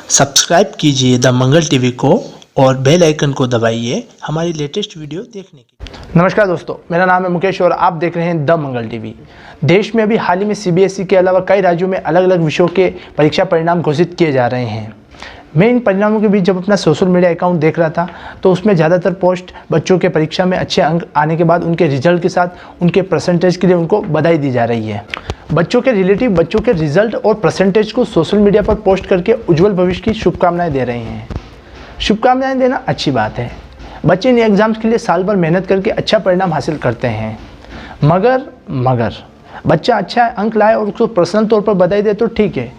Subscribe कीजिए the Mangal TV को और बेल आइकन को दबाइए हमारी लेटेस्ट वीडियो देखने के लिए। नमस्कार दोस्तों, मेरा नाम है मुकेश और आप देख रहे हैं द मंगल टीवी। देश में अभी हाल ही में सीबीएसई के अलावा कई राज्यों में अलग अलग विषयों के परीक्षा परिणाम घोषित किए जा रहे हैं। मैं इन परिणामों के बीच जब अपना सोशल मीडिया अकाउंट देख रहा था तो उसमें ज़्यादातर पोस्ट बच्चों के परीक्षा में अच्छे अंक आने के बाद उनके रिजल्ट के साथ उनके परसेंटेज के लिए उनको बधाई दी जा रही है। बच्चों के रिलेटिव बच्चों के रिजल्ट और परसेंटेज को सोशल मीडिया पर पोस्ट करके उज्जवल भविष्य की शुभकामनाएं दे रहे हैं। शुभकामनाएं देना अच्छी बात है। बच्चे इन एग्ज़ाम्स के लिए साल भर मेहनत करके अच्छा परिणाम हासिल करते हैं, मगर बच्चा अच्छा अंक लाए और उसको पर्सनल तौर पर बधाई दे तो ठीक है,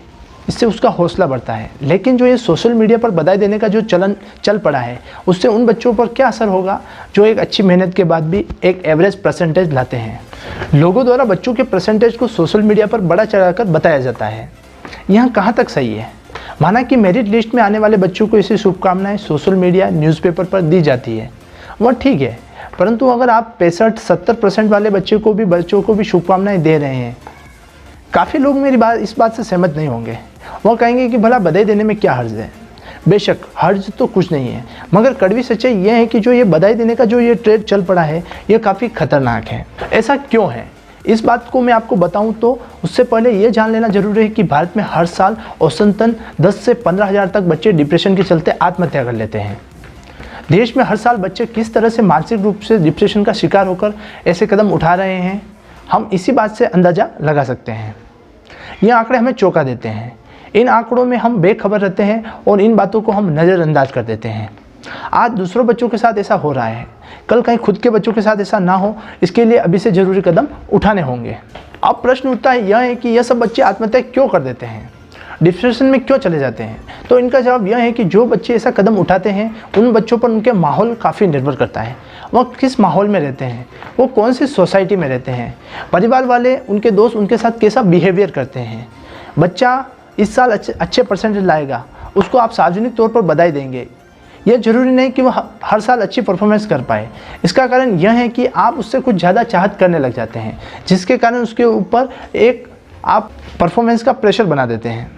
इससे उसका हौसला बढ़ता है। लेकिन जो ये सोशल मीडिया पर बधाई देने का जो चलन चल पड़ा है, उससे उन बच्चों पर क्या असर होगा जो एक अच्छी मेहनत के बाद भी एक एवरेज परसेंटेज लाते हैं। लोगों द्वारा बच्चों के परसेंटेज को सोशल मीडिया पर बड़ा चढ़ाकर बताया जाता है। यहाँ कहाँ तक सही है? माना कि मेरिट लिस्ट में आने वाले बच्चों को ऐसी शुभकामनाएं सोशल मीडिया न्यूज़पेपर पर दी जाती है, वह ठीक है, परंतु अगर आप 65-70% वाले बच्चों को भी शुभकामनाएं दे रहे हैं, काफ़ी लोग इस बात से सहमत नहीं होंगे। वह कहेंगे कि भला बधाई देने में क्या हर्ज है। बेशक हर्ज तो कुछ नहीं है, मगर कड़वी सच्चाई यह है कि जो ये बधाई देने का जो ये ट्रेंड चल पड़ा है, ये काफ़ी खतरनाक है। ऐसा क्यों है, इस बात को मैं आपको बताऊं तो उससे पहले ये जान लेना जरूरी है कि भारत में हर साल औसतन 10 से 15 हज़ार तक बच्चे डिप्रेशन के चलते आत्महत्या कर लेते हैं। देश में हर साल बच्चे किस तरह से मानसिक रूप से डिप्रेशन का शिकार होकर ऐसे कदम उठा रहे हैं, हम इसी बात से अंदाज़ा लगा सकते हैं। ये आंकड़े हमें चौंका देते हैं। इन आंकड़ों में हम बेखबर रहते हैं और इन बातों को हम नज़रअंदाज कर देते हैं। आज दूसरों बच्चों के साथ ऐसा हो रहा है, कल कहीं खुद के बच्चों के साथ ऐसा ना हो, इसके लिए अभी से ज़रूरी कदम उठाने होंगे। अब प्रश्न उठता है यह है कि यह सब बच्चे आत्महत्या क्यों कर देते हैं, डिप्रेशन में क्यों चले जाते हैं? तो इनका जवाब यह है कि जो बच्चे ऐसा कदम उठाते हैं उन बच्चों पर उनके माहौल काफ़ी निर्भर करता है। वह किस माहौल में रहते हैं, वो कौन सी सोसाइटी में रहते हैं, परिवार वाले, उनके दोस्त उनके साथ कैसा बिहेवियर करते हैं। बच्चा इस साल अच्छे परसेंटेज लाएगा, उसको आप सार्वजनिक तौर पर बधाई देंगे, यह जरूरी नहीं कि वह हर साल अच्छी परफॉर्मेंस कर पाए। इसका कारण यह है कि आप उससे कुछ ज़्यादा चाहत करने लग जाते हैं, जिसके कारण उसके ऊपर एक आप परफॉर्मेंस का प्रेशर बना देते हैं।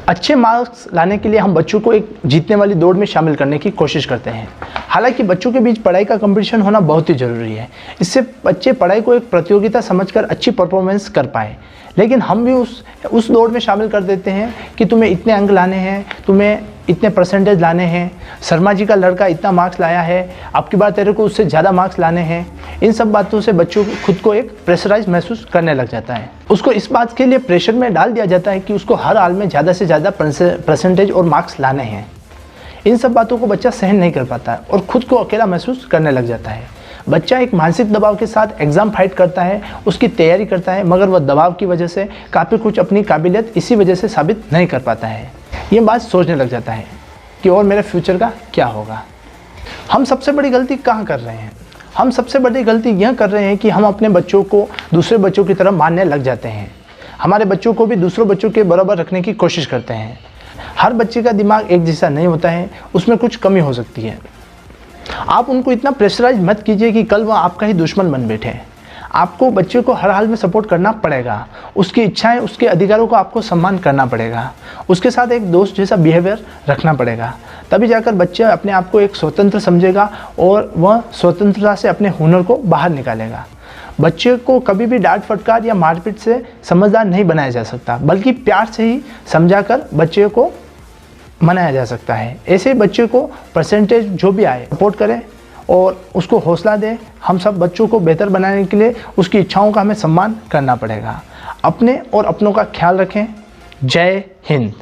अच्छे मार्क्स लाने के लिए हम बच्चों को एक जीतने वाली दौड़ में शामिल करने की कोशिश करते हैं। हालांकि बच्चों के बीच पढ़ाई का कंपटीशन होना बहुत ही ज़रूरी है, इससे बच्चे पढ़ाई को एक प्रतियोगिता समझकर अच्छी परफॉर्मेंस कर पाए। लेकिन हम भी उस दौड़ में शामिल कर देते हैं कि तुम्हें इतने अंक लाने हैं, तुम्हें इतने परसेंटेज लाने हैं, शर्मा जी का लड़का इतना मार्क्स लाया है, अब की बार तेरे को उससे ज़्यादा मार्क्स लाने हैं। इन सब बातों से बच्चों को खुद को एक प्रेशराइज महसूस करने लग जाता है। उसको इस बात के लिए प्रेशर में डाल दिया जाता है कि उसको हर हाल में ज़्यादा से ज़्यादा परसेंटेज और मार्क्स लाने हैं। इन सब बातों को बच्चा सहन नहीं कर पाता है और ख़ुद को अकेला महसूस करने लग जाता है। बच्चा एक मानसिक दबाव के साथ एग्ज़ाम फाइट करता है, उसकी तैयारी करता है, मगर वह दबाव की वजह से काफ़ी कुछ अपनी काबिलियत इसी वजह से साबित नहीं कर पाता है। ये बात सोचने लग जाता है कि और मेरे फ्यूचर का क्या होगा। हम सबसे बड़ी गलती कहाँ कर रहे हैं? हम सबसे बड़ी गलती यह कर रहे हैं कि हम अपने बच्चों को दूसरे बच्चों की तरह मानने लग जाते हैं। हमारे बच्चों को भी दूसरों बच्चों के बराबर रखने की कोशिश करते हैं। हर बच्चे का दिमाग एक जैसा नहीं होता है, उसमें कुछ कमी हो सकती है। आप उनको इतना प्रेशराइज मत कीजिए कि कल वह आपका ही दुश्मन बन बैठे। आपको बच्चे को हर हाल में सपोर्ट करना पड़ेगा, उसकी इच्छाएं, उसके अधिकारों को आपको सम्मान करना पड़ेगा, उसके साथ एक दोस्त जैसा बिहेवियर रखना पड़ेगा। तभी जाकर बच्चा अपने आप को एक स्वतंत्र समझेगा और वह स्वतंत्रता से अपने हुनर को बाहर निकालेगा। बच्चे को कभी भी डांट फटकार या मारपीट से समझदार नहीं बनाया जा सकता, बल्कि प्यार से ही समझाकर बच्चे को मनाया जा सकता है। ऐसे बच्चे को परसेंटेज जो भी आए सपोर्ट करें और उसको हौसला दें। हम सब बच्चों को बेहतर बनाने के लिए उसकी इच्छाओं का हमें सम्मान करना पड़ेगा। अपने और अपनों का ख्याल रखें। जय हिंद।